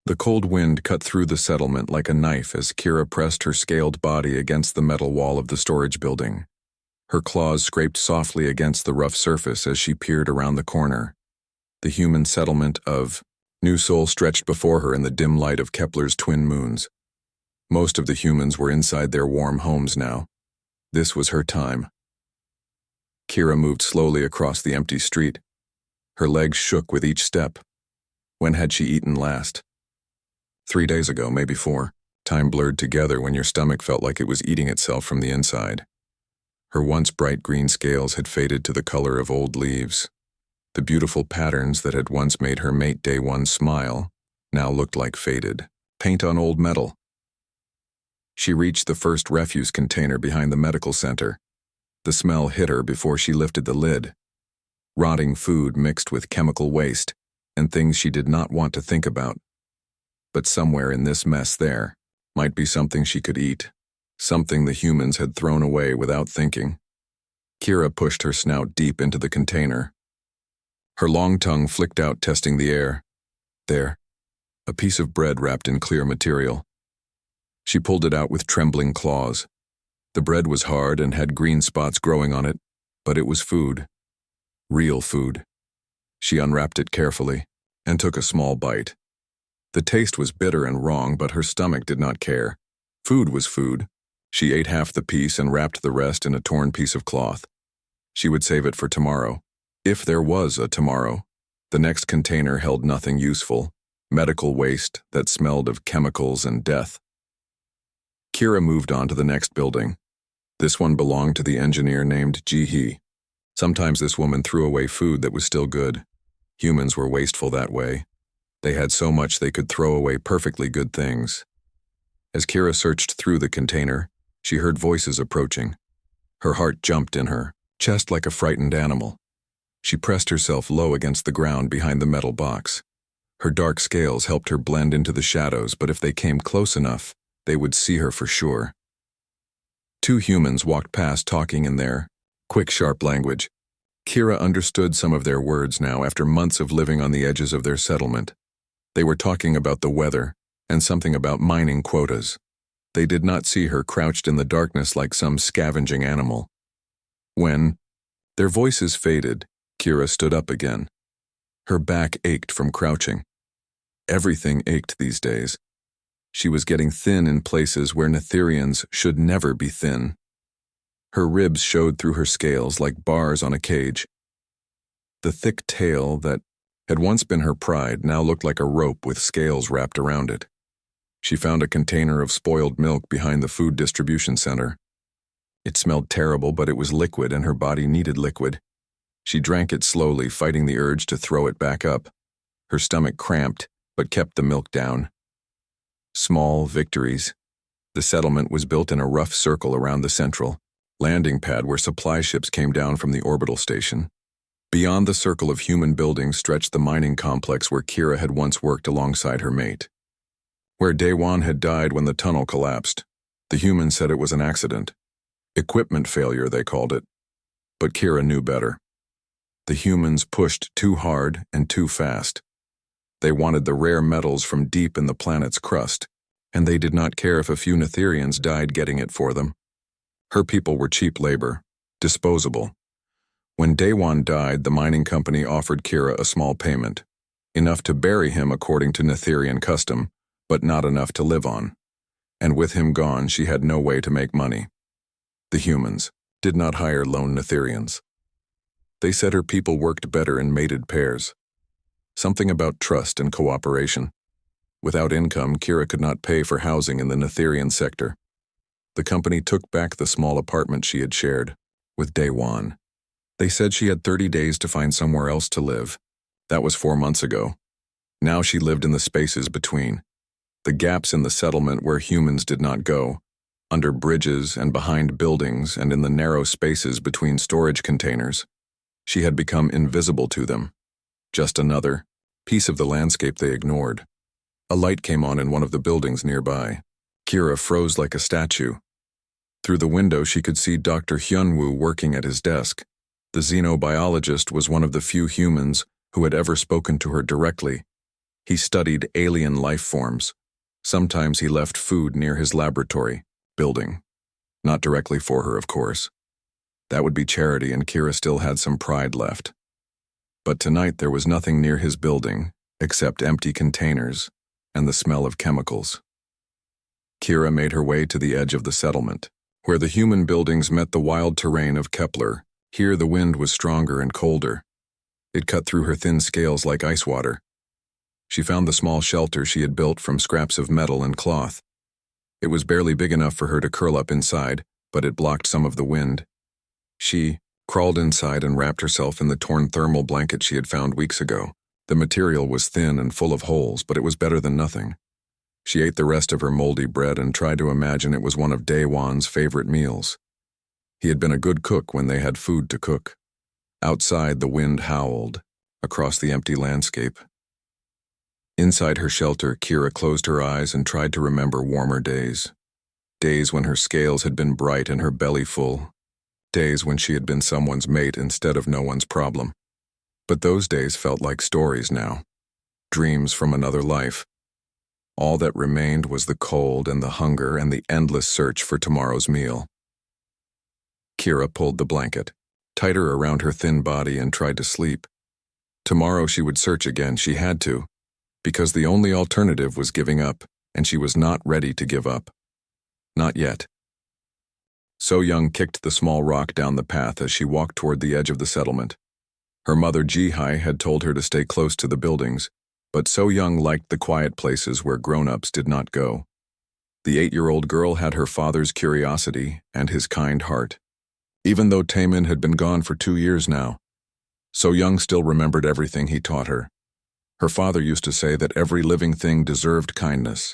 The cold wind cut through the settlement like a knife as Kira pressed her scaled body against the metal wall of the storage building. Her claws scraped softly against the rough surface as she peered around the corner. The human settlement of New Sol stretched before her in the dim light of Kepler's twin moons. Most of the humans were inside their warm homes now. This was her time. Kira moved slowly across the empty street. Her legs shook with each step. When had she eaten last? 3 days ago, maybe 4. Time blurred together when your stomach felt like it was eating itself from the inside. Her once bright green scales had faded to the color of old leaves. The beautiful patterns that had once made her mate Day One smile now looked like faded paint on old metal. She reached the first refuse container behind the medical center. The smell hit her before she lifted the lid. Rotting food mixed with chemical waste and things she did not want to think about. But somewhere in this mess there might be something she could eat, something the humans had thrown away without thinking. Kira pushed her snout deep into the container. Her long tongue flicked out, testing the air. There, a piece of bread wrapped in clear material. She pulled it out with trembling claws. The bread was hard and had green spots growing on it, but it was food. Real food. She unwrapped it carefully and took a small bite. The taste was bitter and wrong, but her stomach did not care. Food was food. She ate half the piece and wrapped the rest in a torn piece of cloth. She would save it for tomorrow. If there was a tomorrow. The next container held nothing useful, medical waste that smelled of chemicals and death. Kira moved on to the next building. This one belonged to the engineer named Ji-hee. Sometimes this woman threw away food that was still good. Humans were wasteful that way. They had so much they could throw away perfectly good things. As Kira searched through the container, she heard voices approaching. Her heart jumped in her chest like a frightened animal. She pressed herself low against the ground behind the metal box. Her dark scales helped her blend into the shadows, but if they came close enough, they would see her for sure. 2 humans walked past talking in their quick, sharp language. Kira understood some of their words now after months of living on the edges of their settlement. They were talking about the weather and something about mining quotas. They did not see her crouched in the darkness like some scavenging animal. When their voices faded, Kira stood up again. Her back ached from crouching. Everything ached these days. She was getting thin in places where Netherians should never be thin. Her ribs showed through her scales like bars on a cage. The thick tail that had once been her pride now looked like a rope with scales wrapped around it. She found a container of spoiled milk behind the food distribution center. It smelled terrible, but it was liquid and her body needed liquid. She drank it slowly, fighting the urge to throw it back up. Her stomach cramped, but kept the milk down. Small victories. The settlement was built in a rough circle around the central landing pad where supply ships came down from the orbital station. Beyond the circle of human buildings stretched the mining complex where Kira had once worked alongside her mate. Where Day One had died when the tunnel collapsed. The humans said it was an accident. Equipment failure, they called it. But Kira knew better. The humans pushed too hard and too fast. They wanted the rare metals from deep in the planet's crust, and they did not care if a few Netherians died getting it for them. Her people were cheap labor, disposable. When Day One died, the mining company offered Kira a small payment, enough to bury him according to Netherian custom, but not enough to live on. And with him gone, she had no way to make money. The humans did not hire lone Netherians. They said her people worked better in mated pairs. Something about trust and cooperation. Without income, Kira could not pay for housing in the Netherian sector. The company took back the small apartment she had shared with Day One. They said she had 30 days to find somewhere else to live. That was 4 months ago. Now she lived in the spaces between. The gaps in the settlement where humans did not go. Under bridges and behind buildings and in the narrow spaces between storage containers. She had become invisible to them. Just another piece of the landscape they ignored. A light came on in one of the buildings nearby. Kira froze like a statue. Through the window she could see Dr. Hyunwoo working at his desk. The xenobiologist was one of the few humans who had ever spoken to her directly. He studied alien life forms. Sometimes he left food near his laboratory building. Not directly for her, of course. That would be charity, and Kira still had some pride left. But tonight there was nothing near his building except empty containers and the smell of chemicals. Kira made her way to the edge of the settlement, where the human buildings met the wild terrain of Kepler. Here the wind was stronger and colder. It cut through her thin scales like ice water. She found the small shelter she had built from scraps of metal and cloth. It was barely big enough for her to curl up inside, but it blocked some of the wind. She crawled inside and wrapped herself in the torn thermal blanket she had found weeks ago. The material was thin and full of holes, but it was better than nothing. She ate the rest of her moldy bread and tried to imagine it was one of Daewon's favorite meals. He had been a good cook when they had food to cook. Outside, the wind howled across the empty landscape. Inside her shelter, Kira closed her eyes and tried to remember warmer days. Days when her scales had been bright and her belly full. Days when she had been someone's mate instead of no one's problem. But those days felt like stories now. Dreams from another life. All that remained was the cold and the hunger and the endless search for tomorrow's meal. Kira pulled the blanket tighter around her thin body and tried to sleep. Tomorrow she would search again. She had to, because the only alternative was giving up, and she was not ready to give up. Not yet. So Young kicked the small rock down the path as she walked toward the edge of the settlement. Her mother Ji-hai had told her to stay close to the buildings, but So Young liked the quiet places where grown-ups did not go. The 8-year-old girl had her father's curiosity and his kind heart. Even though Taemin had been gone for 2 years now, So Young still remembered everything he taught her. Her father used to say that every living thing deserved kindness.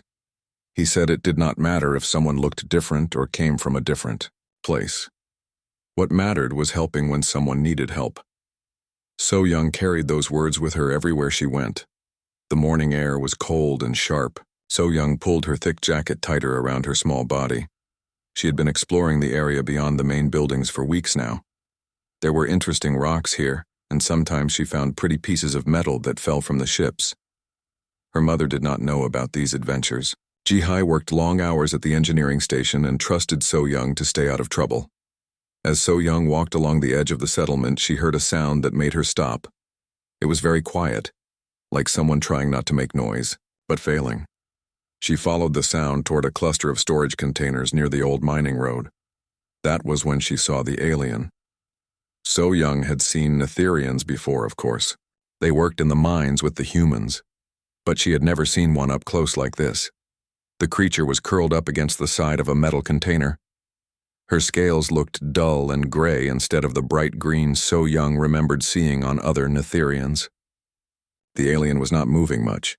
He said it did not matter if someone looked different or came from a different place. What mattered was helping when someone needed help. So Young carried those words with her everywhere she went. The morning air was cold and sharp. So Young pulled her thick jacket tighter around her small body. She had been exploring the area beyond the main buildings for weeks now. There were interesting rocks here, and sometimes she found pretty pieces of metal that fell from the ships. Her mother did not know about these adventures. Ji-hai worked long hours at the engineering station and trusted So Young to stay out of trouble. As So Young walked along the edge of the settlement, she heard a sound that made her stop. It was very quiet, like someone trying not to make noise, but failing. She followed the sound toward a cluster of storage containers near the old mining road. That was when she saw the alien. So Young had seen Netherians before, of course. They worked in the mines with the humans. But she had never seen one up close like this. The creature was curled up against the side of a metal container. Her scales looked dull and gray instead of the bright green So Young remembered seeing on other Netherians. The alien was not moving much.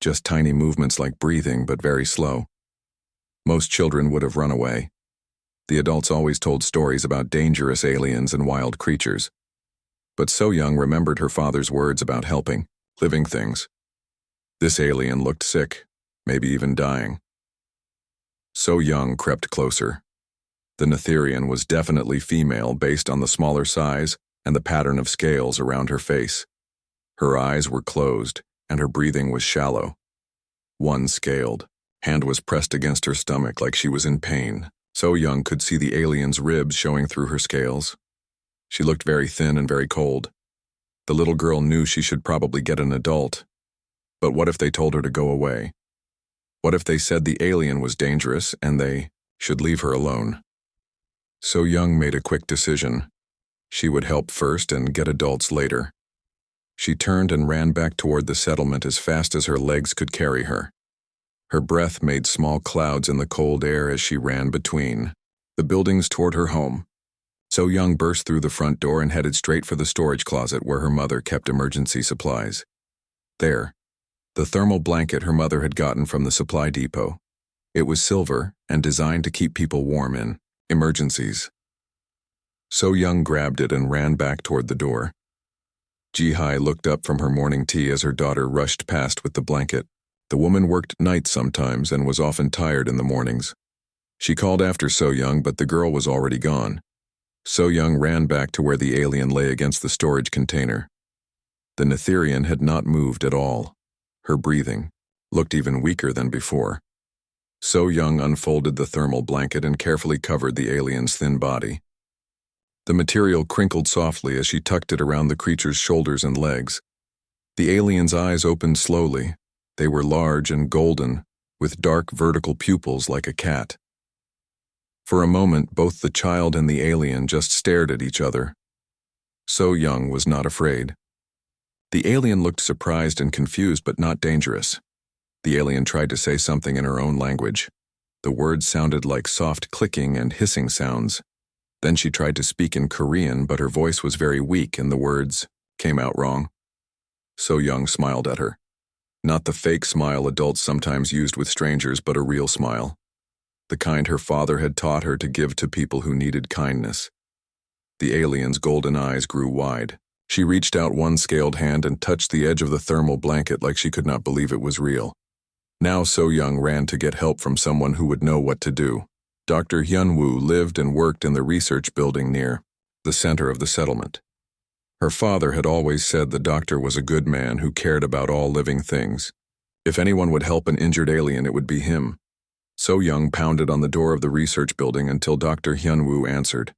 Just tiny movements like breathing, but very slow. Most children would have run away. The adults always told stories about dangerous aliens and wild creatures. But So Young remembered her father's words about helping living things. This alien looked sick, maybe even dying. So Young crept closer. The Netherian was definitely female based on the smaller size and the pattern of scales around her face. Her eyes were closed, and her breathing was shallow. One scaled. Hand was pressed against her stomach like she was in pain. So Young could see the alien's ribs showing through her scales. She looked very thin and very cold. The little girl knew she should probably get an adult. But what if they told her to go away? What if they said the alien was dangerous and they should leave her alone? So Young made a quick decision. She would help first and get adults later. She turned and ran back toward the settlement as fast as her legs could carry her. Her breath made small clouds in the cold air as she ran between the buildings toward her home. So Young burst through the front door and headed straight for the storage closet where her mother kept emergency supplies. There, the thermal blanket her mother had gotten from the supply depot. It was silver and designed to keep people warm in emergencies. So Young grabbed it and ran back toward the door. Ji-hai looked up from her morning tea as her daughter rushed past with the blanket. The woman worked nights sometimes and was often tired in the mornings. She called after So Young, but the girl was already gone. So Young ran back to where the alien lay against the storage container. The Netherian had not moved at all. Her breathing looked even weaker than before. So Young unfolded the thermal blanket and carefully covered the alien's thin body. The material crinkled softly as she tucked it around the creature's shoulders and legs. The alien's eyes opened slowly. They were large and golden, with dark vertical pupils like a cat. For a moment, both the child and the alien just stared at each other. So Young was not afraid. The alien looked surprised and confused, but not dangerous. The alien tried to say something in her own language. The words sounded like soft clicking and hissing sounds. Then she tried to speak in Korean, but her voice was very weak and the words came out wrong. So Young smiled at her. Not the fake smile adults sometimes used with strangers, but a real smile. The kind her father had taught her to give to people who needed kindness. The alien's golden eyes grew wide. She reached out one scaled hand and touched the edge of the thermal blanket like she could not believe it was real. Now So Young ran to get help from someone who would know what to do. Dr. Hyun-woo lived and worked in the research building near the center of the settlement. Her father had always said the doctor was a good man who cared about all living things. If anyone would help an injured alien, it would be him. So Young pounded on the door of the research building until Dr. Hyun-woo answered.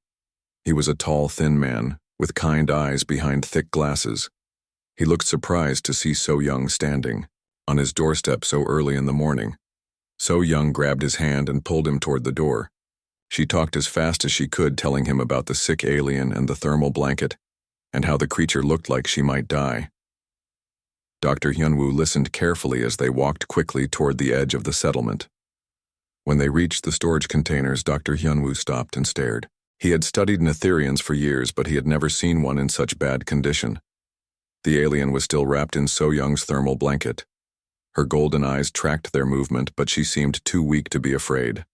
He was a tall, thin man, with kind eyes behind thick glasses. He looked surprised to see So Young standing on his doorstep so early in the morning. So Young grabbed his hand and pulled him toward the door. She talked as fast as she could, telling him about the sick alien and the thermal blanket, and how the creature looked like she might die. Dr. Hyun-woo listened carefully as they walked quickly toward the edge of the settlement. When they reached the storage containers, Dr. Hyun-woo stopped and stared. He had studied Netherians for years, but he had never seen one in such bad condition. The alien was still wrapped in So Young's thermal blanket. Her golden eyes tracked their movement, but she seemed too weak to be afraid.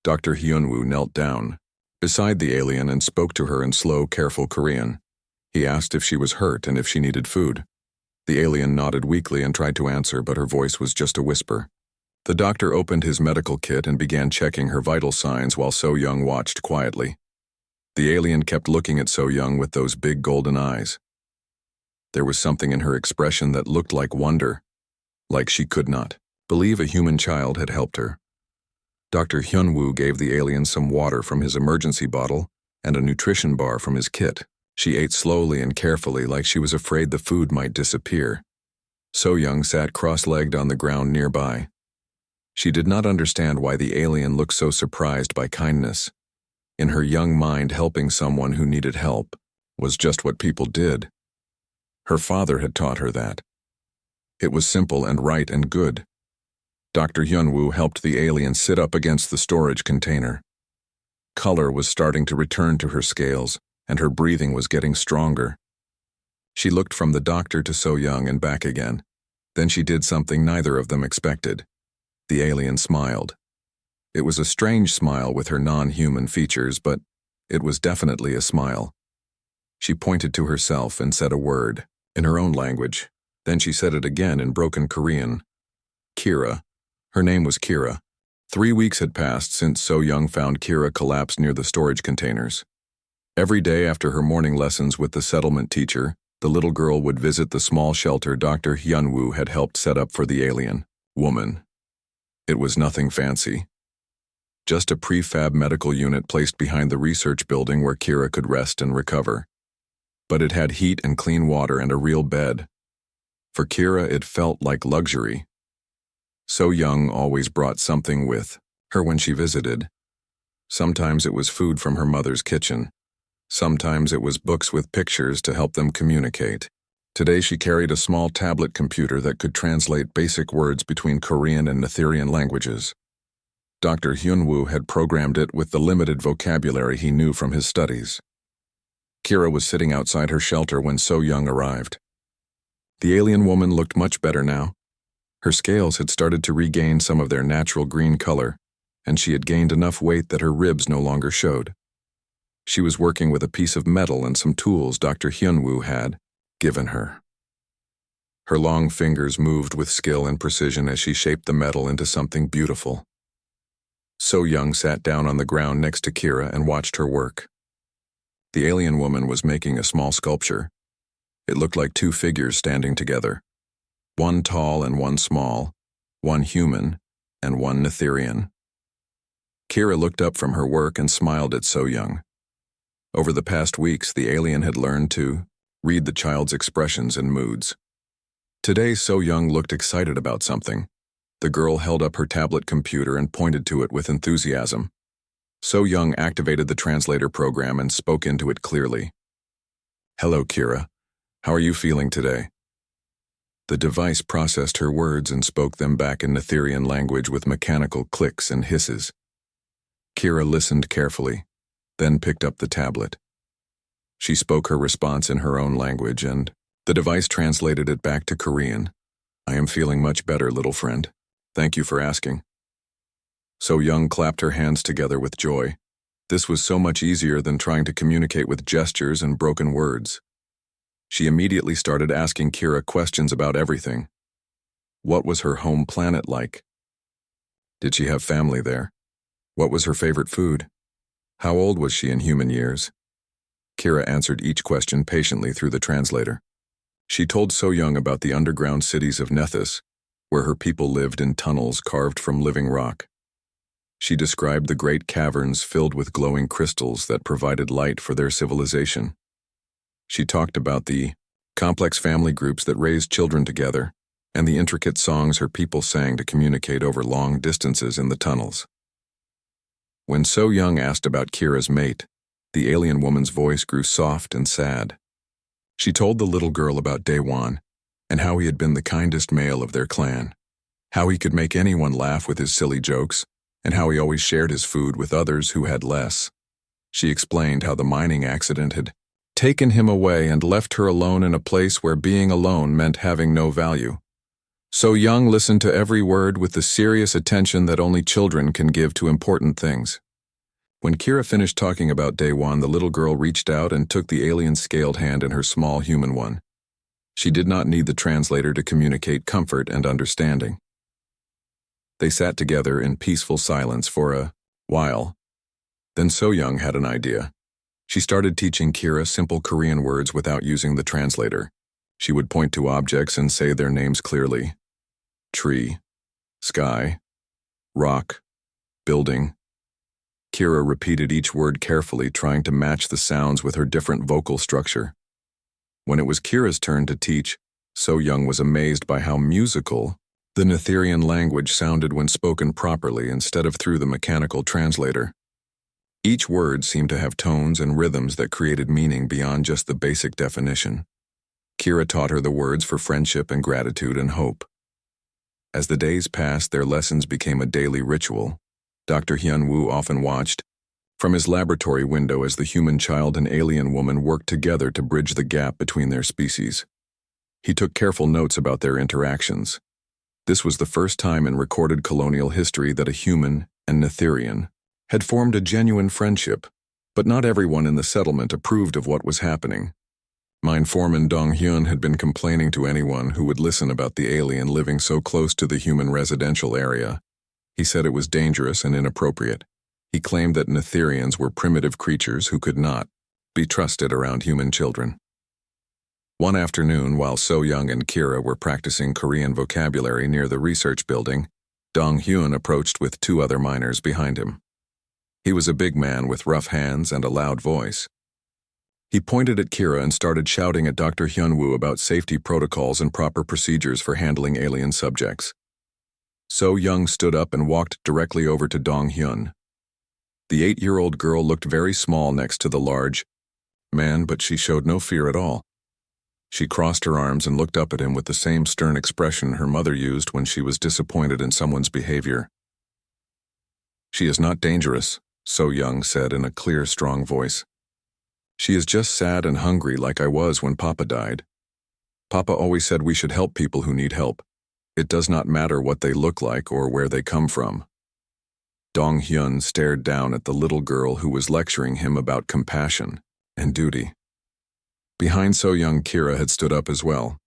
Dr. Hyun-woo knelt down beside the alien and spoke to her in slow, careful Korean. He asked if she was hurt and if she needed food. The alien nodded weakly and tried to answer, but her voice was just a whisper. The doctor opened his medical kit and began checking her vital signs while So Young watched quietly. The alien kept looking at So Young with those big golden eyes. There was something in her expression that looked like wonder, like she could not believe a human child had helped her. Dr. Hyun-woo gave the alien some water from his emergency bottle and a nutrition bar from his kit. She ate slowly and carefully, like she was afraid the food might disappear. So Young sat cross-legged on the ground nearby. She did not understand why the alien looked so surprised by kindness. In her young mind, helping someone who needed help was just what people did. Her father had taught her that. It was simple and right and good. Dr. Hyun-woo helped the alien sit up against the storage container. Color was starting to return to her scales, and her breathing was getting stronger. She looked from the doctor to So Young and back again. Then she did something neither of them expected. The alien smiled. It was a strange smile with her non-human features, but it was definitely a smile. She pointed to herself and said a word in her own language. Then she said it again in broken Korean. Kira. Her name was Kira. 3 weeks had passed since So Young found Kira collapsed near the storage containers. Every day after her morning lessons with the settlement teacher, the little girl would visit the small shelter Dr. Hyun-woo had helped set up for the alien woman. It was nothing fancy. Just a prefab medical unit placed behind the research building where Kira could rest and recover. But it had heat and clean water and a real bed. For Kira, it felt like luxury. So Young always brought something with her when she visited. Sometimes it was food from her mother's kitchen. Sometimes it was books with pictures to help them communicate. Today she carried a small tablet computer that could translate basic words between Korean and Netherian languages. Dr. Hyun-woo had programmed it with the limited vocabulary he knew from his studies. Kira was sitting outside her shelter when So Young arrived. The alien woman looked much better now. Her scales had started to regain some of their natural green color, and she had gained enough weight that her ribs no longer showed. She was working with a piece of metal and some tools Dr. Hyun-woo had given her. Her long fingers moved with skill and precision as she shaped the metal into something beautiful. So Young sat down on the ground next to Kira and watched her work. The alien woman was making a small sculpture. It looked like two figures standing together. one tall and one small, one human and one Netherian. Kira looked up from her work and smiled at So Young. Over the past weeks, the alien had learned to read the child's expressions and moods. Today, So Young looked excited about something. The girl held up her tablet computer and pointed to it with enthusiasm. So Young activated the translator program and spoke into it clearly. "Hello, Kira. How are you feeling today?" The device processed her words and spoke them back in Netherian language with mechanical clicks and hisses. Kira listened carefully, then picked up the tablet. She spoke her response in her own language, and the device translated it back to Korean. "I am feeling much better, little friend. Thank you for asking." So Young clapped her hands together with joy. This was so much easier than trying to communicate with gestures and broken words. She immediately started asking Kira questions about everything. What was her home planet like? Did she have family there? What was her favorite food? How old was she in human years? Kira answered each question patiently through the translator. She told So Young about the underground cities of Nethys, where her people lived in tunnels carved from living rock. She described the great caverns filled with glowing crystals that provided light for their civilization. She talked about the complex family groups that raised children together and the intricate songs her people sang to communicate over long distances in the tunnels. When So Young asked about Kira's mate, the alien woman's voice grew soft and sad. She told the little girl about Daewon and how he had been the kindest male of their clan, how he could make anyone laugh with his silly jokes, and how he always shared his food with others who had less. She explained how the mining accident had taken him away and left her alone in a place where being alone meant having no value. So Young listened to every word with the serious attention that only children can give to important things. When Kira finished talking about Daewon, the little girl reached out and took the alien's scaled hand in her small human one. She did not need the translator to communicate comfort and understanding. They sat together in peaceful silence for a while. Then So Young had an idea. She started teaching Kira simple Korean words without using the translator. She would point to objects and say their names clearly. Tree, sky, rock, building. Kira repeated each word carefully, trying to match the sounds with her different vocal structure. When it was Kira's turn to teach, So Young was amazed by how musical the Netherian language sounded when spoken properly instead of through the mechanical translator. Each word seemed to have tones and rhythms that created meaning beyond just the basic definition. Kira taught her the words for friendship and gratitude and hope. As the days passed, their lessons became a daily ritual. Dr. Hyun-woo often watched from his laboratory window as the human child and alien woman worked together to bridge the gap between their species. He took careful notes about their interactions. This was the first time in recorded colonial history that a human and Netherian had formed a genuine friendship, but not everyone in the settlement approved of what was happening. Mine foreman Dong Hyun had been complaining to anyone who would listen about the alien living so close to the human residential area. He said it was dangerous and inappropriate. He claimed that Netherians were primitive creatures who could not be trusted around human children. One afternoon, while So Young and Kira were practicing Korean vocabulary near the research building, Dong Hyun approached with two other miners behind him. He was a big man with rough hands and a loud voice. He pointed at Kira and started shouting at Dr. Hyun-woo about safety protocols and proper procedures for handling alien subjects. So Young stood up and walked directly over to Dong Hyun. The 8-year-old girl looked very small next to the large man, but she showed no fear at all. She crossed her arms and looked up at him with the same stern expression her mother used when she was disappointed in someone's behavior. "She is not dangerous," So Young said in a clear, strong voice. "She is just sad and hungry like I was when Papa died. Papa always said we should help people who need help. It does not matter what they look like or where they come from." Dong Hyun stared down at the little girl who was lecturing him about compassion and duty. Behind So Young, Kira had stood up as well.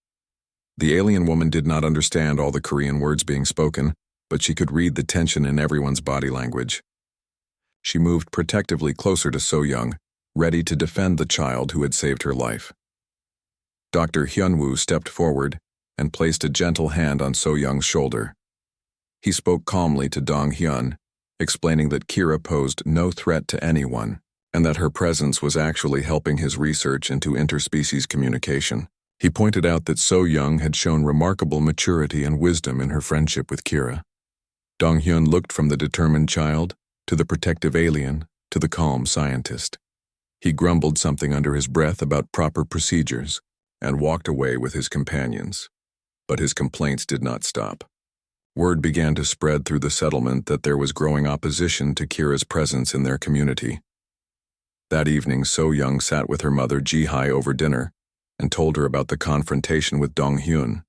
The alien woman did not understand all the Korean words being spoken, but she could read the tension in everyone's body language. She moved protectively closer to So Young, ready to defend the child who had saved her life. Dr. Hyun-woo stepped forward and placed a gentle hand on So Young's shoulder. He spoke calmly to Dong Hyun, explaining that Kira posed no threat to anyone, and that her presence was actually helping his research into interspecies communication. He pointed out that So Young had shown remarkable maturity and wisdom in her friendship with Kira. Dong Hyun looked from the determined child, to the protective alien, to the calm scientist. He grumbled something under his breath about proper procedures, and walked away with his companions. But his complaints did not stop. Word began to spread through the settlement that there was growing opposition to Kira's presence in their community. That evening, So Young sat with her mother Ji-hai over dinner and told her about the confrontation with Dong Hyun.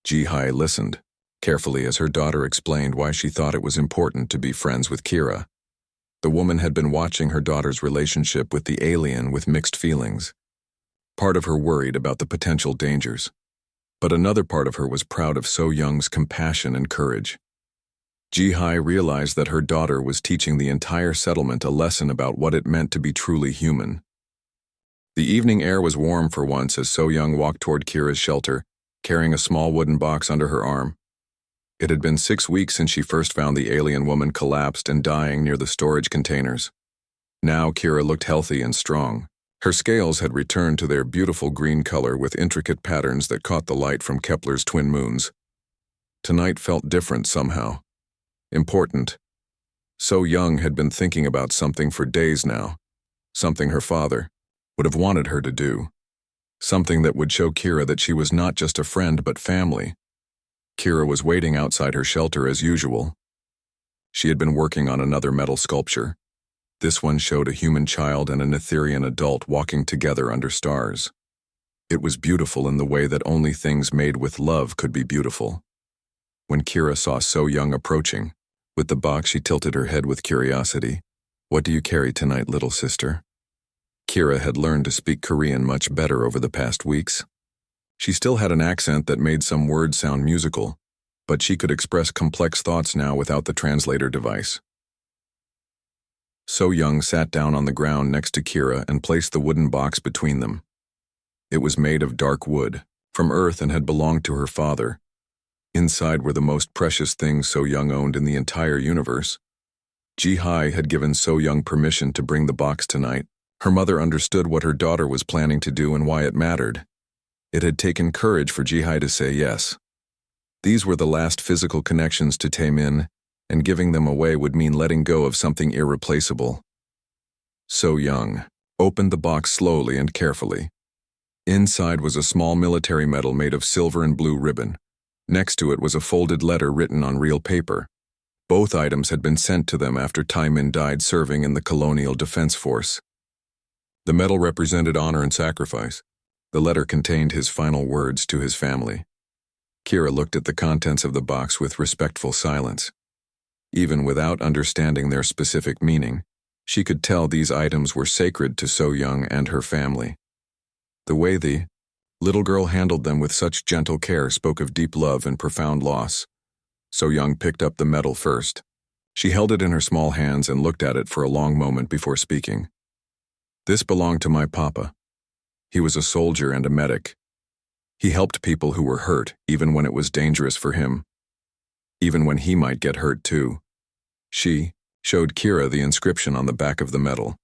Ji-hai listened carefully as her daughter explained why she thought it was important to be friends with Kira. The woman had been watching her daughter's relationship with the alien with mixed feelings. Part of her worried about the potential dangers, but another part of her was proud of So Young's compassion and courage. Ji-hai realized that her daughter was teaching the entire settlement a lesson about what it meant to be truly human. The evening air was warm for once as So Young walked toward Kira's shelter, carrying a small wooden box under her arm. It had been 6 weeks since she first found the alien woman collapsed and dying near the storage containers. Now Kira looked healthy and strong. Her scales had returned to their beautiful green color with intricate patterns that caught the light from Kepler's twin moons. Tonight felt different somehow. Important. So Young had been thinking about something for days now, something her father would have wanted her to do, something that would show Kira that she was not just a friend but family. Kira was waiting outside her shelter as usual. She had been working on another metal sculpture. This one showed a human child and an Etherian adult walking together under stars. It was beautiful in the way that only things made with love could be beautiful. When Kira saw So Young approaching, with the box she tilted her head with curiosity. "What do you carry tonight, little sister?" Kira had learned to speak Korean much better over the past weeks. She still had an accent that made some words sound musical, but she could express complex thoughts now without the translator device. So Young sat down on the ground next to Kira and placed the wooden box between them. It was made of dark wood, from earth, and had belonged to her father. Inside were the most precious things So Young owned in the entire universe. Ji-hai had given So Young permission to bring the box tonight. Her mother understood what her daughter was planning to do and why it mattered. It had taken courage for Ji-hai to say yes. These were the last physical connections to Taemin, and giving them away would mean letting go of something irreplaceable. So Young opened the box slowly and carefully. Inside was a small military medal made of silver and blue ribbon. Next to it was a folded letter written on real paper. Both items had been sent to them after Taemin died serving in the Colonial Defense Force. The medal represented honor and sacrifice. The letter contained his final words to his family. Kira looked at the contents of the box with respectful silence. Even without understanding their specific meaning, she could tell these items were sacred to So Young and her family. The way the little girl handled them with such gentle care spoke of deep love and profound loss. So Young picked up the medal first. She held it in her small hands and looked at it for a long moment before speaking. "This belonged to my papa. He was a soldier and a medic. He helped people who were hurt, even when it was dangerous for him. Even when he might get hurt too." She showed Kira the inscription on the back of the medal.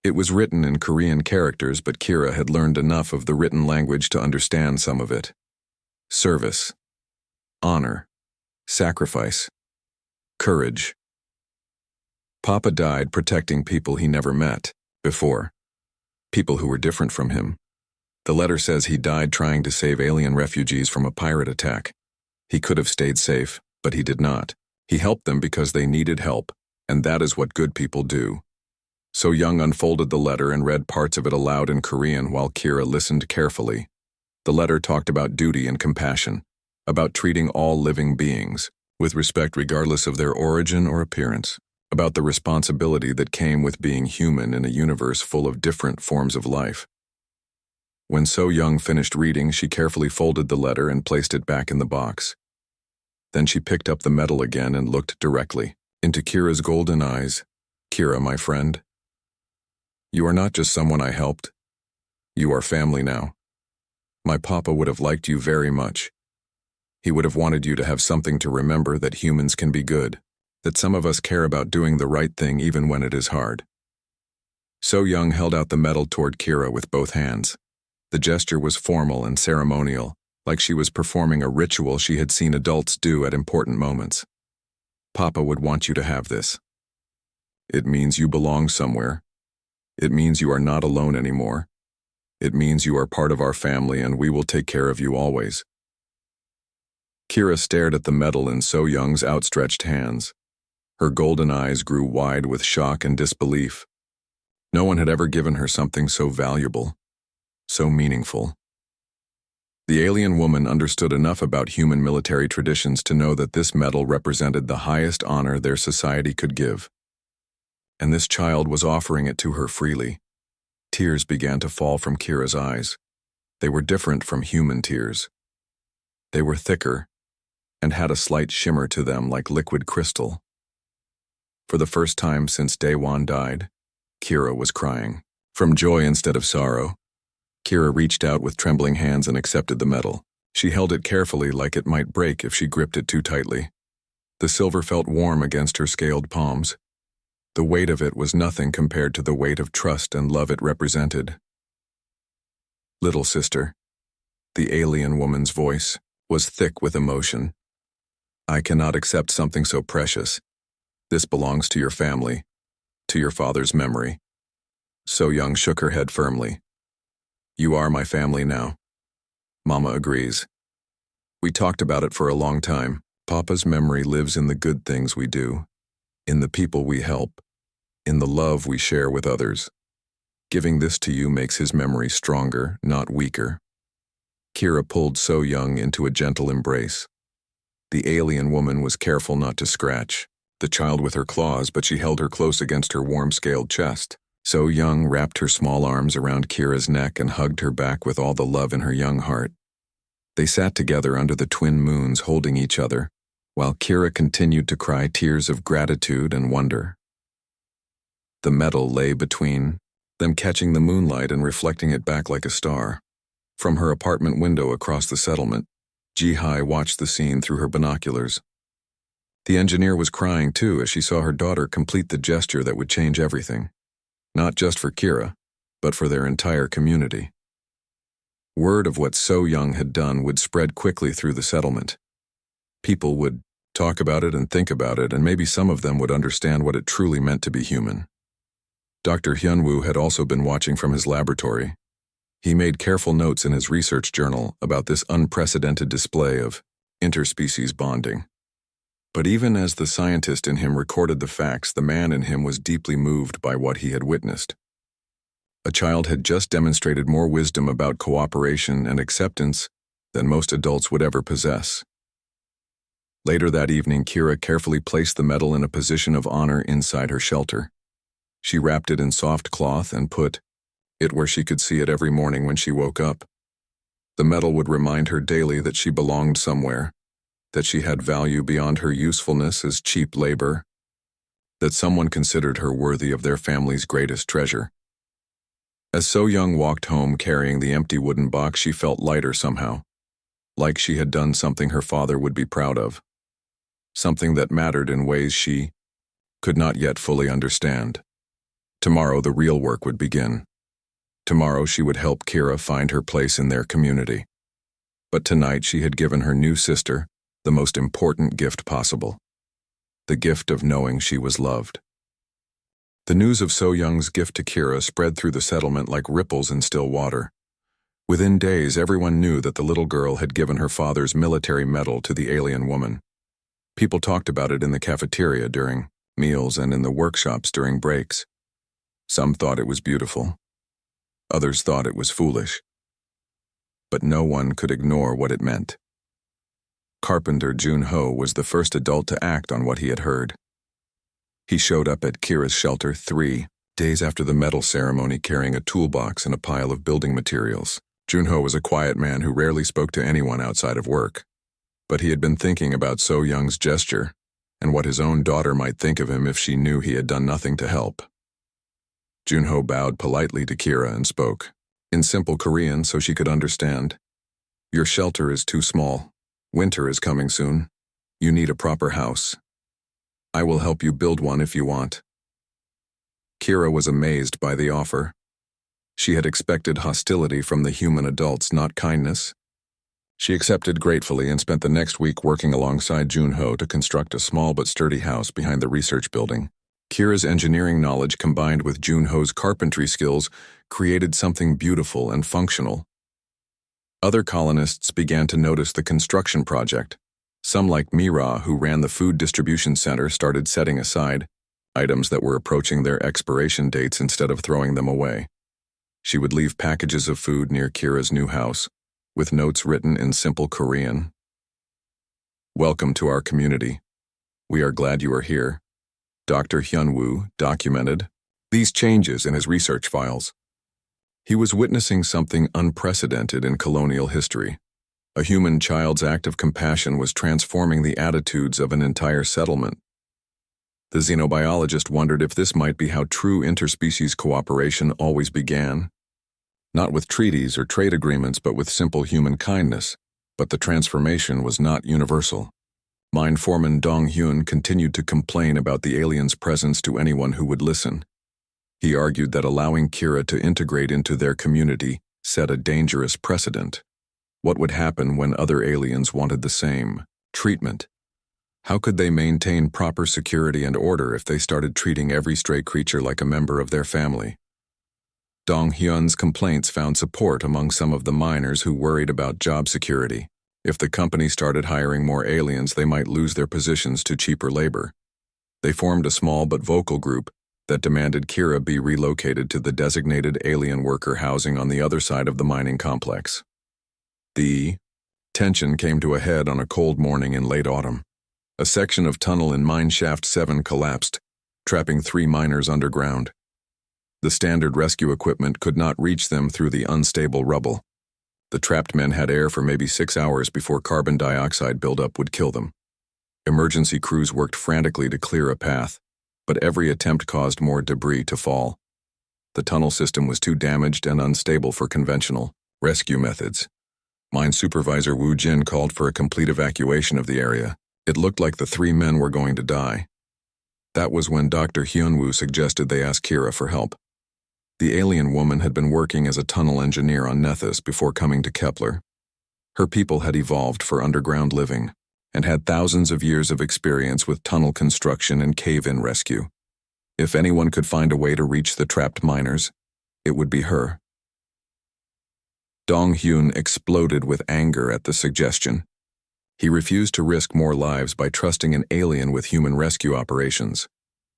It was written in Korean characters, but Kira had learned enough of the written language to understand some of it. Service, honor, sacrifice, courage. Papa died protecting people he never met before, people who were different from him. The letter says he died trying to save alien refugees from a pirate attack. He could have stayed safe, but he did not. He helped them because they needed help, and that is what good people do. So Young unfolded the letter and read parts of it aloud in Korean while Kira listened carefully. The letter talked about duty and compassion, about treating all living beings with respect regardless of their origin or appearance, about the responsibility that came with being human in a universe full of different forms of life. When So Young finished reading, she carefully folded the letter and placed it back in the box. Then she picked up the medal again and looked directly into Kira's golden eyes. "Kira, my friend, you are not just someone I helped. You are family now. My papa would have liked you very much. He would have wanted you to have something to remember that humans can be good, that some of us care about doing the right thing even when it is hard. So Young held out the medal toward Kira with both hands. The gesture was formal and ceremonial, like she was performing a ritual she had seen adults do at important moments. Papa would want you to have this. It means you belong somewhere. It means you are not alone anymore. It means you are part of our family and we will take care of you always. Kira stared at the medal in So Young's outstretched hands. Her golden eyes grew wide with shock and disbelief. No one had ever given her something so valuable, so meaningful. The alien woman understood enough about human military traditions to know that this medal represented the highest honor their society could give. And this child was offering it to her freely. Tears began to fall from Kira's eyes. They were different from human tears. They were thicker and had a slight shimmer to them like liquid crystal. For the first time since Daewon died, Kira was crying. From joy instead of sorrow. Kira reached out with trembling hands and accepted the medal. She held it carefully like it might break if she gripped it too tightly. The silver felt warm against her scaled palms. The weight of it was nothing compared to the weight of trust and love it represented. Little sister, the alien woman's voice, was thick with emotion. I cannot accept something so precious. This belongs to your family, to your father's memory. So Young shook her head firmly. You are my family now. Mama agrees. We talked about it for a long time. Papa's memory lives in the good things we do, in the people we help, in the love we share with others. Giving this to you makes his memory stronger, not weaker. Kira pulled So Young into a gentle embrace. The alien woman was careful not to scratch the child with her claws, but she held her close against her warm-scaled chest. So Young wrapped her small arms around Kira's neck and hugged her back with all the love in her young heart. They sat together under the twin moons holding each other, while Kira continued to cry tears of gratitude and wonder. The medal lay between them, catching the moonlight and reflecting it back like a star. From her apartment window across the settlement, Ji-hai watched the scene through her binoculars. The engineer was crying too as she saw her daughter complete the gesture that would change everything. Not just for Kira, but for their entire community. Word of what So Young had done would spread quickly through the settlement. People would talk about it and think about it, and maybe some of them would understand what it truly meant to be human. Dr. Hyunwoo had also been watching from his laboratory. He made careful notes in his research journal about this unprecedented display of interspecies bonding. But even as the scientist in him recorded the facts, the man in him was deeply moved by what he had witnessed. A child had just demonstrated more wisdom about cooperation and acceptance than most adults would ever possess. Later that evening, Kira carefully placed the medal in a position of honor inside her shelter. She wrapped it in soft cloth and put it where she could see it every morning when she woke up. The medal would remind her daily that she belonged somewhere, that she had value beyond her usefulness as cheap labor, that someone considered her worthy of their family's greatest treasure. As So Young walked home carrying the empty wooden box, she felt lighter somehow, like she had done something her father would be proud of, something that mattered in ways she could not yet fully understand. Tomorrow the real work would begin. Tomorrow she would help Kira find her place in their community. But tonight she had given her new sister the most important gift possible, the gift of knowing she was loved. The news of So Young's gift to Kira spread through the settlement like ripples in still water. Within days, everyone knew that the little girl had given her father's military medal to the alien woman. People talked about it in the cafeteria during meals and in the workshops during breaks. Some thought it was beautiful. Others thought it was foolish. But no one could ignore what it meant. Carpenter Jun-ho was the first adult to act on what he had heard. He showed up at Kira's shelter 3 days after the medal ceremony carrying a toolbox and a pile of building materials. Jun-ho was a quiet man who rarely spoke to anyone outside of work. But he had been thinking about So Young's gesture and what his own daughter might think of him if she knew he had done nothing to help. Jun-ho bowed politely to Kira and spoke, in simple Korean so she could understand. Your shelter is too small. Winter is coming soon. You need a proper house. I will help you build one if you want. Kira was amazed by the offer. She had expected hostility from the human adults, not kindness. She accepted gratefully and spent the next week working alongside Junho to construct a small but sturdy house behind the research building. Kira's engineering knowledge combined with Junho's carpentry skills created something beautiful and functional. Other colonists began to notice the construction project. Some, like Mira, who ran the food distribution center, started setting aside items that were approaching their expiration dates instead of throwing them away. She would leave packages of food near Kira's new house, with notes written in simple Korean. "Welcome to our community. We are glad you are here." Dr. Hyun-woo documented these changes in his research files. He was witnessing something unprecedented in colonial history. A human child's act of compassion was transforming the attitudes of an entire settlement. The xenobiologist wondered if this might be how true interspecies cooperation always began. Not with treaties or trade agreements, but with simple human kindness. But the transformation was not universal. Mine foreman Dong-hyun continued to complain about the aliens' presence to anyone who would listen. He argued that allowing Kira to integrate into their community set a dangerous precedent. What would happen when other aliens wanted the same treatment? How could they maintain proper security and order if they started treating every stray creature like a member of their family? Dong-hyun's complaints found support among some of the miners who worried about job security. If the company started hiring more aliens, they might lose their positions to cheaper labor. They formed a small but vocal group that demanded Kira be relocated to the designated alien worker housing on the other side of the mining complex. The tension came to a head on a cold morning in late autumn. A section of tunnel in Mine Shaft 7 collapsed, trapping 3 miners underground. The standard rescue equipment could not reach them through the unstable rubble. The trapped men had air for maybe 6 hours before carbon dioxide buildup would kill them. Emergency crews worked frantically to clear a path, but every attempt caused more debris to fall. The tunnel system was too damaged and unstable for conventional rescue methods. Mine supervisor Woo Jin called for a complete evacuation of the area. It looked like the 3 men were going to die. That was when Dr. Hyun-woo suggested they ask Kira for help. The alien woman had been working as a tunnel engineer on Nethys before coming to Kepler. Her people had evolved for underground living and had thousands of years of experience with tunnel construction and cave-in rescue. If anyone could find a way to reach the trapped miners, it would be her. Dong-hyun exploded with anger at the suggestion. He refused to risk more lives by trusting an alien with human rescue operations.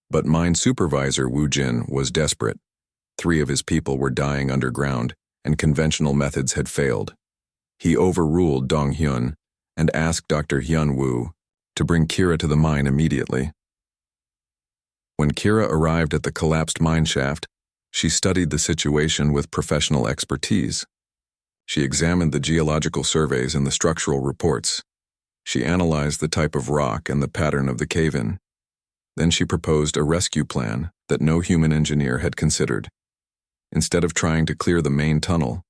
But mine supervisor Woo Jin was desperate. 3 of his people were dying underground, and conventional methods had failed. He overruled Dong-hyun and asked Dr. Hyun-woo to bring Kira to the mine immediately. When Kira arrived at the collapsed mine shaft, she studied the situation with professional expertise. She examined the geological surveys and the structural reports. She analyzed the type of rock and the pattern of the cave-in. Then she proposed a rescue plan that no human engineer had considered. Instead of trying to clear the main tunnel,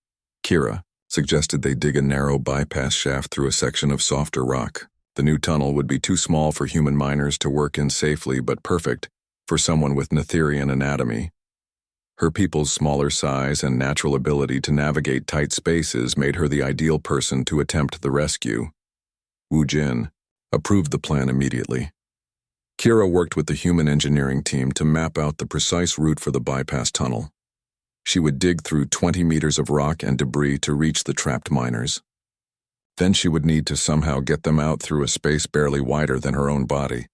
Kira suggested they dig a narrow bypass shaft through a section of softer rock. The new tunnel would be too small for human miners to work in safely, but perfect for someone with Netherian anatomy. Her people's smaller size and natural ability to navigate tight spaces made her the ideal person to attempt the rescue. Woo Jin approved the plan immediately. Kira worked with the human engineering team to map out the precise route for the bypass tunnel. She would dig through 20 meters of rock and debris to reach the trapped miners. Then she would need to somehow get them out through a space barely wider than her own body.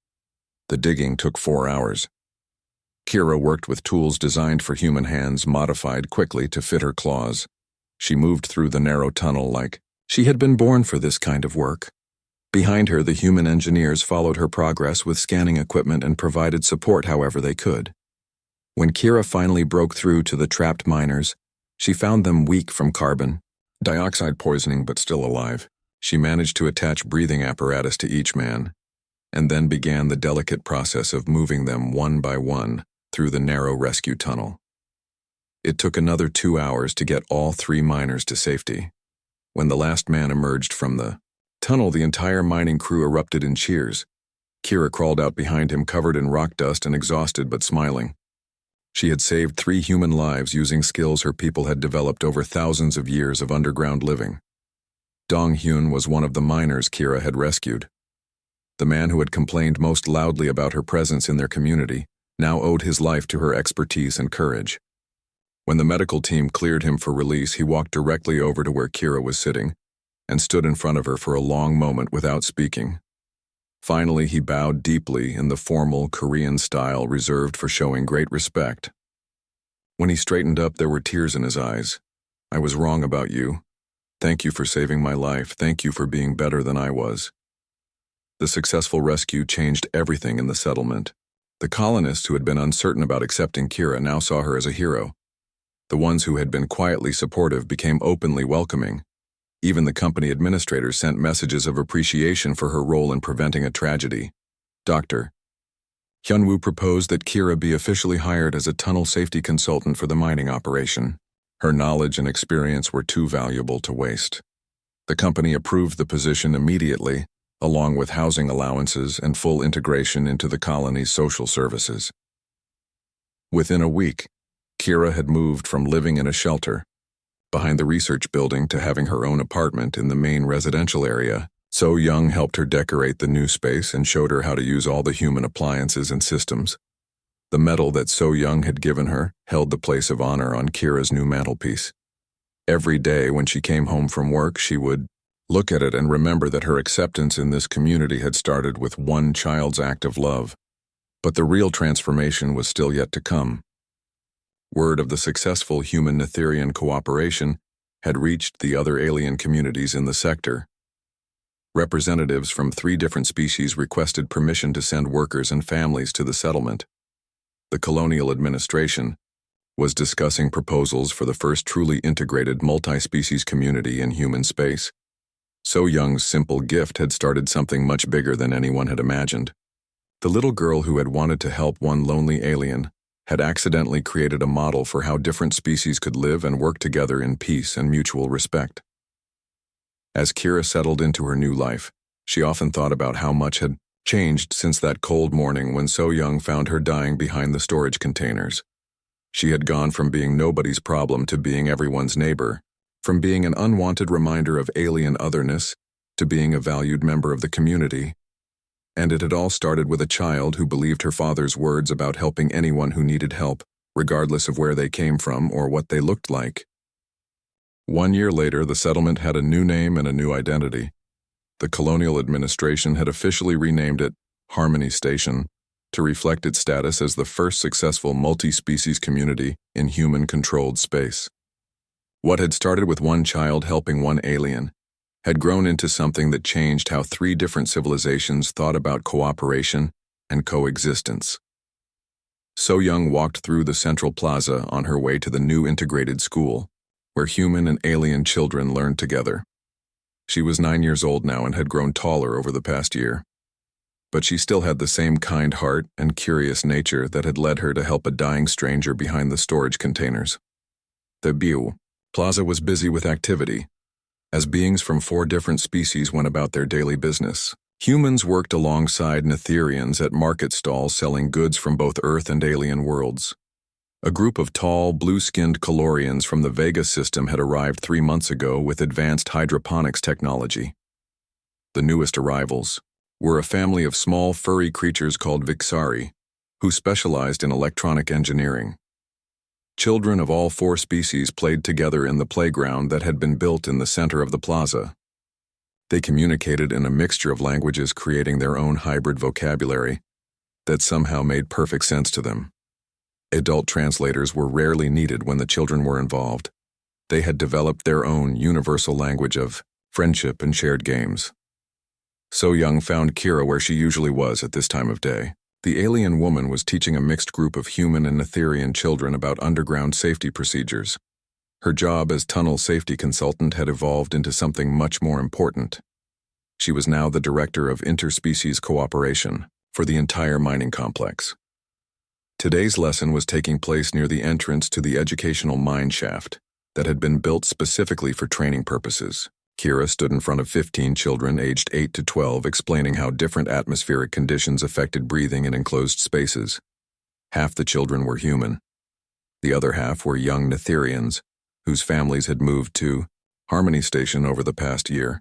The digging took 4 hours. Kira worked with tools designed for human hands, modified quickly to fit her claws. She moved through the narrow tunnel like she had been born for this kind of work. Behind her, the human engineers followed her progress with scanning equipment and provided support however they could. When Kira finally broke through to the trapped miners, she found them weak from carbon dioxide poisoning but still alive. She managed to attach breathing apparatus to each man, and then began the delicate process of moving them one by one through the narrow rescue tunnel. It took another 2 hours to get all 3 miners to safety. When the last man emerged from the tunnel, the entire mining crew erupted in cheers. Kira crawled out behind him, covered in rock dust and exhausted but smiling. She had saved 3 human lives using skills her people had developed over thousands of years of underground living. Dong Hyun was one of the miners Kira had rescued. The man who had complained most loudly about her presence in their community now owed his life to her expertise and courage. When the medical team cleared him for release, he walked directly over to where Kira was sitting and stood in front of her for a long moment without speaking. Finally, he bowed deeply in the formal Korean style reserved for showing great respect. When he straightened up, there were tears in his eyes. "I was wrong about you. Thank you for saving my life. Thank you for being better than I was." The successful rescue changed everything in the settlement. The colonists who had been uncertain about accepting Kira now saw her as a hero. The ones who had been quietly supportive became openly welcoming. Even the company administrators sent messages of appreciation for her role in preventing a tragedy. Dr. Hyunwoo proposed that Kira be officially hired as a tunnel safety consultant for the mining operation. Her knowledge and experience were too valuable to waste. The company approved the position immediately, along with housing allowances and full integration into the colony's social services. Within a week, Kira had moved from living in a shelter behind the research building to having her own apartment in the main residential area. So Young helped her decorate the new space and showed her how to use all the human appliances and systems. The medal that So Young had given her held the place of honor on Kira's new mantelpiece. Every day when she came home from work, she would look at it and remember that her acceptance in this community had started with one child's act of love. But the real transformation was still yet to come. Word of the successful human-Netherian cooperation had reached the other alien communities in the sector. Representatives from 3 different species requested permission to send workers and families to the settlement. The colonial administration was discussing proposals for the first truly integrated multi-species community in human space. So Young's simple gift had started something much bigger than anyone had imagined. The little girl who had wanted to help one lonely alien had accidentally created a model for how different species could live and work together in peace and mutual respect. As Kira settled into her new life, she often thought about how much had changed since that cold morning when So Young found her dying behind the storage containers. She had gone from being nobody's problem to being everyone's neighbor, from being an unwanted reminder of alien otherness to being a valued member of the community. And it had all started with a child who believed her father's words about helping anyone who needed help, regardless of where they came from or what they looked like. 1 year later, the settlement had a new name and a new identity. The colonial administration had officially renamed it Harmony Station to reflect its status as the first successful multi-species community in human-controlled space. What had started with one child helping one alien had grown into something that changed how 3 different civilizations thought about cooperation and coexistence. So Young walked through the central plaza on her way to the new integrated school, where human and alien children learned together. She was 9 years old now and had grown taller over the past year. But she still had the same kind heart and curious nature that had led her to help a dying stranger behind the storage containers. The Biu Plaza was busy with activity, as beings from 4 different species went about their daily business. Humans worked alongside Netherians at market stalls selling goods from both Earth and alien worlds. A group of tall, blue-skinned Calorians from the Vega system had arrived 3 months ago with advanced hydroponics technology. The newest arrivals were a family of small, furry creatures called Vixari, who specialized in electronic engineering. Children of all 4 species played together in the playground that had been built in the center of the plaza. They communicated in a mixture of languages, creating their own hybrid vocabulary that somehow made perfect sense to them. Adult translators were rarely needed when the children were involved. They had developed their own universal language of friendship and shared games. So Young found Kira where she usually was at this time of day. The alien woman was teaching a mixed group of human and Netherian children about underground safety procedures. Her job as tunnel safety consultant had evolved into something much more important. She was now the director of interspecies cooperation for the entire mining complex. Today's lesson was taking place near the entrance to the educational mine shaft that had been built specifically for training purposes. Kira stood in front of 15 children aged 8 to 12 explaining how different atmospheric conditions affected breathing in enclosed spaces. Half the children were human. The other half were young Netherians, whose families had moved to Harmony Station over the past year.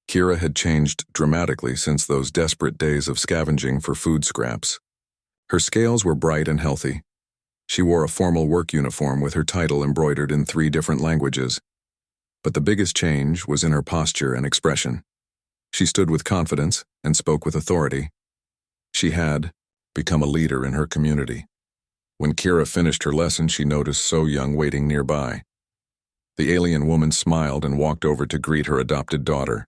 Kira had changed dramatically since those desperate days of scavenging for food scraps. Her scales were bright and healthy. She wore a formal work uniform with her title embroidered in 3 different languages. But the biggest change was in her posture and expression. She stood with confidence and spoke with authority. She had become a leader in her community. When Kira finished her lesson, she noticed So Young waiting nearby. The alien woman smiled and walked over to greet her adopted daughter.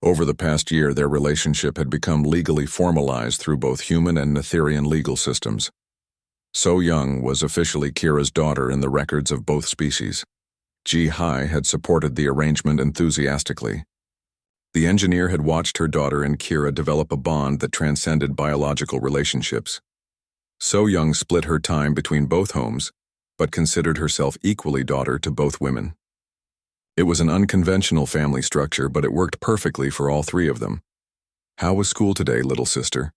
Over the past year, their relationship had become legally formalized through both human and Netherian legal systems. So Young was officially Kira's daughter in the records of both species. HFY had supported the arrangement enthusiastically. The engineer had watched her daughter and Kira develop a bond that transcended biological relationships. So Young split her time between both homes, but considered herself equally daughter to both women. It was an unconventional family structure, but it worked perfectly for all 3 of them. "How was school today, little sister?"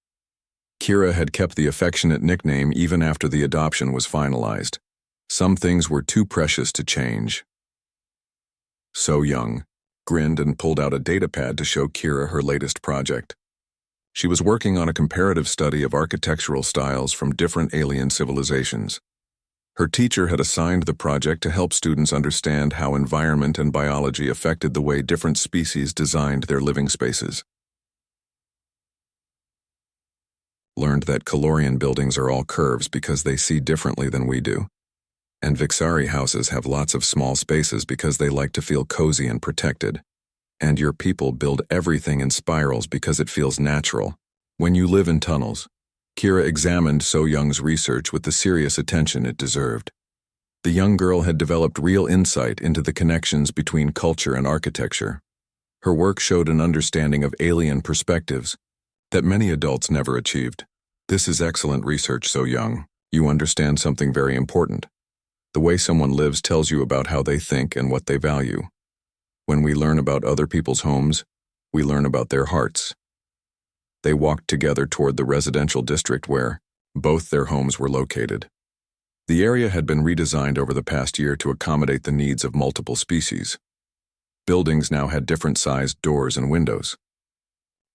Kira had kept the affectionate nickname even after the adoption was finalized. Some things were too precious to change. So Young grinned and pulled out a datapad to show Kira her latest project. She was working on a comparative study of architectural styles from different alien civilizations. Her teacher had assigned the project to help students understand how environment and biology affected the way different species designed their living spaces. Learned that Calorian buildings are all curves because they see differently than we do. And Vixari houses have lots of small spaces because they like to feel cozy and protected. And your people build everything in spirals because it feels natural. When you live in tunnels. Kira examined So Young's research with the serious attention it deserved. The young girl had developed real insight into the connections between culture and architecture. Her work showed an understanding of alien perspectives that many adults never achieved. "This is excellent research, So Young. You understand something very important. The way someone lives tells you about how they think and what they value. When we learn about other people's homes, we learn about their hearts." They walked together toward the residential district where both their homes were located. The area had been redesigned over the past year to accommodate the needs of multiple species. Buildings now had different sized doors and windows.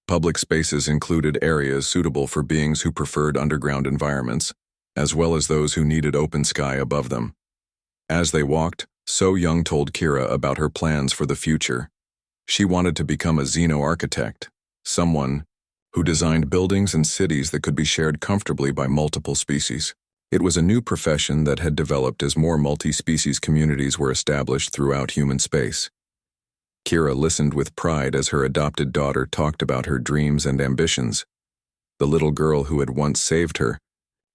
Public spaces included areas suitable for beings who preferred underground environments, as well as those who needed open sky above them. As they walked, So Young told Kira about her plans for the future. She wanted to become a xeno-architect, someone who designed buildings and cities that could be shared comfortably by multiple species. It was a new profession that had developed as more multi-species communities were established throughout human space. Kira listened with pride as her adopted daughter talked about her dreams and ambitions. The little girl who had once saved her.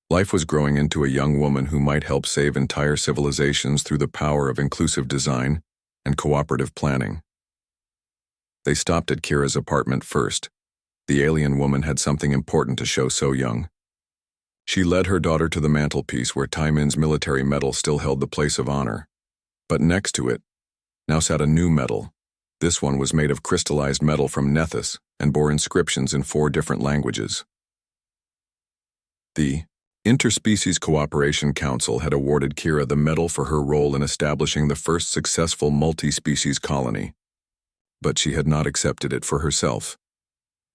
Life was growing into a young woman who might help save entire civilizations through the power of inclusive design and cooperative planning. They stopped at Kira's apartment first. The alien woman had something important to show So Young. She led her daughter to the mantelpiece where Taimin's military medal still held the place of honor. But next to it now sat a new medal. This one was made of crystallized metal from Nethys and bore inscriptions in 4 different languages. The Interspecies Cooperation Council had awarded Kira the medal for her role in establishing the first successful multi-species colony. But she had not accepted it for herself.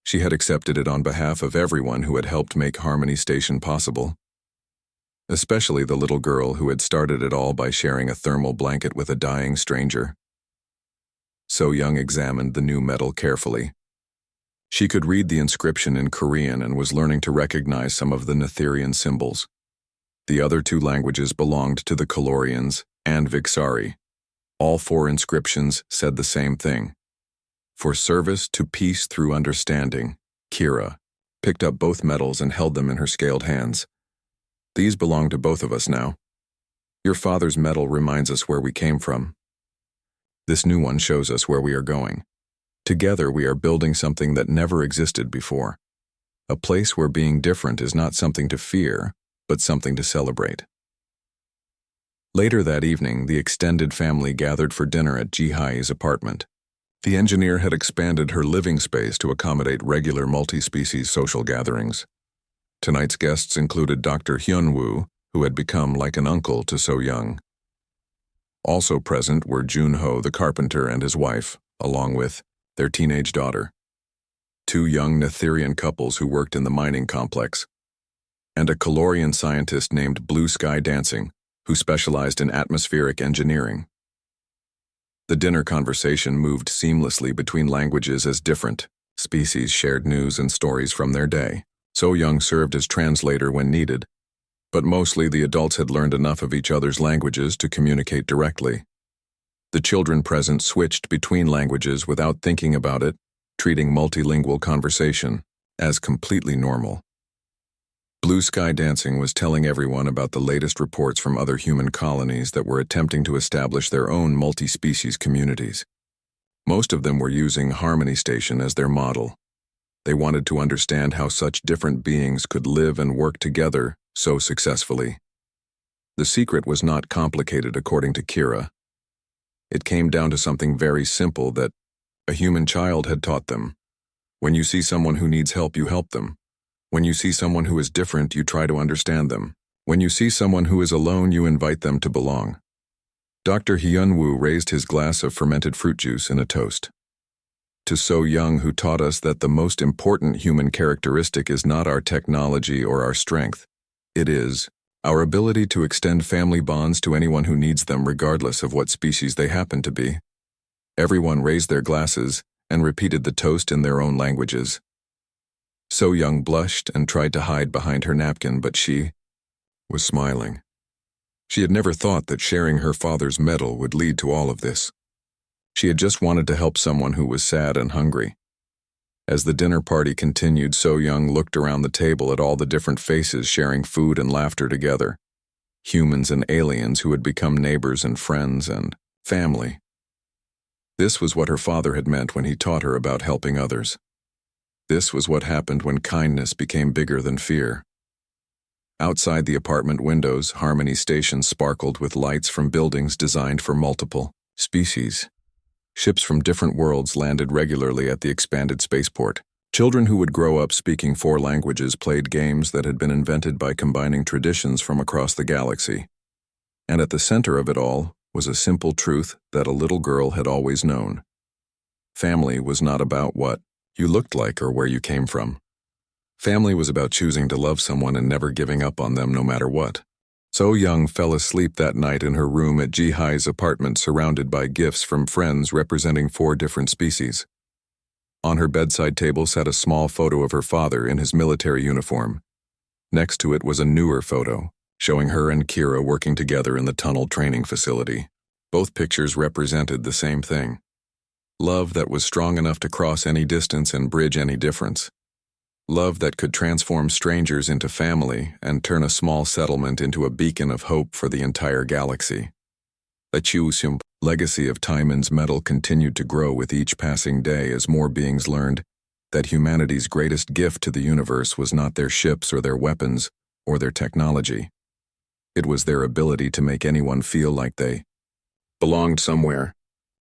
She had accepted it on behalf of everyone who had helped make Harmony Station possible. Especially the little girl who had started it all by sharing a thermal blanket with a dying stranger. So Young examined the new medal carefully. She could read the inscription in Korean and was learning to recognize some of the Netherian symbols. The other 2 languages belonged to the Calorians and Vixari. All 4 inscriptions said the same thing. For service to peace through understanding. Kira picked up both medals and held them in her scaled hands. "These belong to both of us now. Your father's medal reminds us where we came from. This new one shows us where we are going. Together we are building something that never existed before. A place where being different is not something to fear, but something to celebrate." Later that evening, the extended family gathered for dinner at HFY's apartment. The engineer had expanded her living space to accommodate regular multi-species social gatherings. Tonight's guests included Dr. Hyun-woo, who had become like an uncle to So-young. Also present were Jun-ho the carpenter and his wife, along with their teenage daughter, two young Netherian couples who worked in the mining complex, and a Calorian scientist named Blue Sky Dancing, who specialized in atmospheric engineering. The dinner conversation moved seamlessly between languages as different species shared news and stories from their day. So-young served as translator when needed, but mostly the adults had learned enough of each other's languages to communicate directly. The children present switched between languages without thinking about it, treating multilingual conversation as completely normal. Blue Sky Dancing was telling everyone about the latest reports from other human colonies that were attempting to establish their own multi-species communities. Most of them were using Harmony Station as their model. They wanted to understand how such different beings could live and work together so successfully. The secret was not complicated according to Kira. It came down to something very simple that a human child had taught them. When you see someone who needs help, you help them. When you see someone who is different, you try to understand them. When you see someone who is alone, you invite them to belong. Dr. Hyun-woo raised his glass of fermented fruit juice in a toast. To So-young, who taught us that the most important human characteristic is not our technology or our strength. It is our ability to extend family bonds to anyone who needs them regardless of what species they happen to be. Everyone raised their glasses and repeated the toast in their own languages. So-young blushed and tried to hide behind her napkin, but she was smiling. She had never thought that sharing her father's medal would lead to all of this. She had just wanted to help someone who was sad and hungry. As the dinner party continued, So-young looked around the table at all the different faces sharing food and laughter together. Humans and aliens who had become neighbors and friends and family. This was what her father had meant when he taught her about helping others. This was what happened when kindness became bigger than fear. Outside the apartment windows, Harmony Station sparkled with lights from buildings designed for multiple species. Ships from different worlds landed regularly at the expanded spaceport. Children who would grow up speaking 4 languages played games that had been invented by combining traditions from across the galaxy. And at the center of it all was a simple truth that a little girl had always known. Family was not about what you looked like or where you came from. Family was about choosing to love someone and never giving up on them no matter what. So-young fell asleep that night in her room at Ji-Hai's apartment, surrounded by gifts from friends representing 4 different species. On her bedside table sat a small photo of her father in his military uniform. Next to it was a newer photo, showing her and Kira working together in the tunnel training facility. Both pictures represented the same thing. Love that was strong enough to cross any distance and bridge any difference. Love that could transform strangers into family and turn a small settlement into a beacon of hope for the entire galaxy. The Chusum legacy of Timon's medal continued to grow with each passing day as more beings learned that humanity's greatest gift to the universe was not their ships or their weapons or their technology. It was their ability to make anyone feel like they belonged somewhere.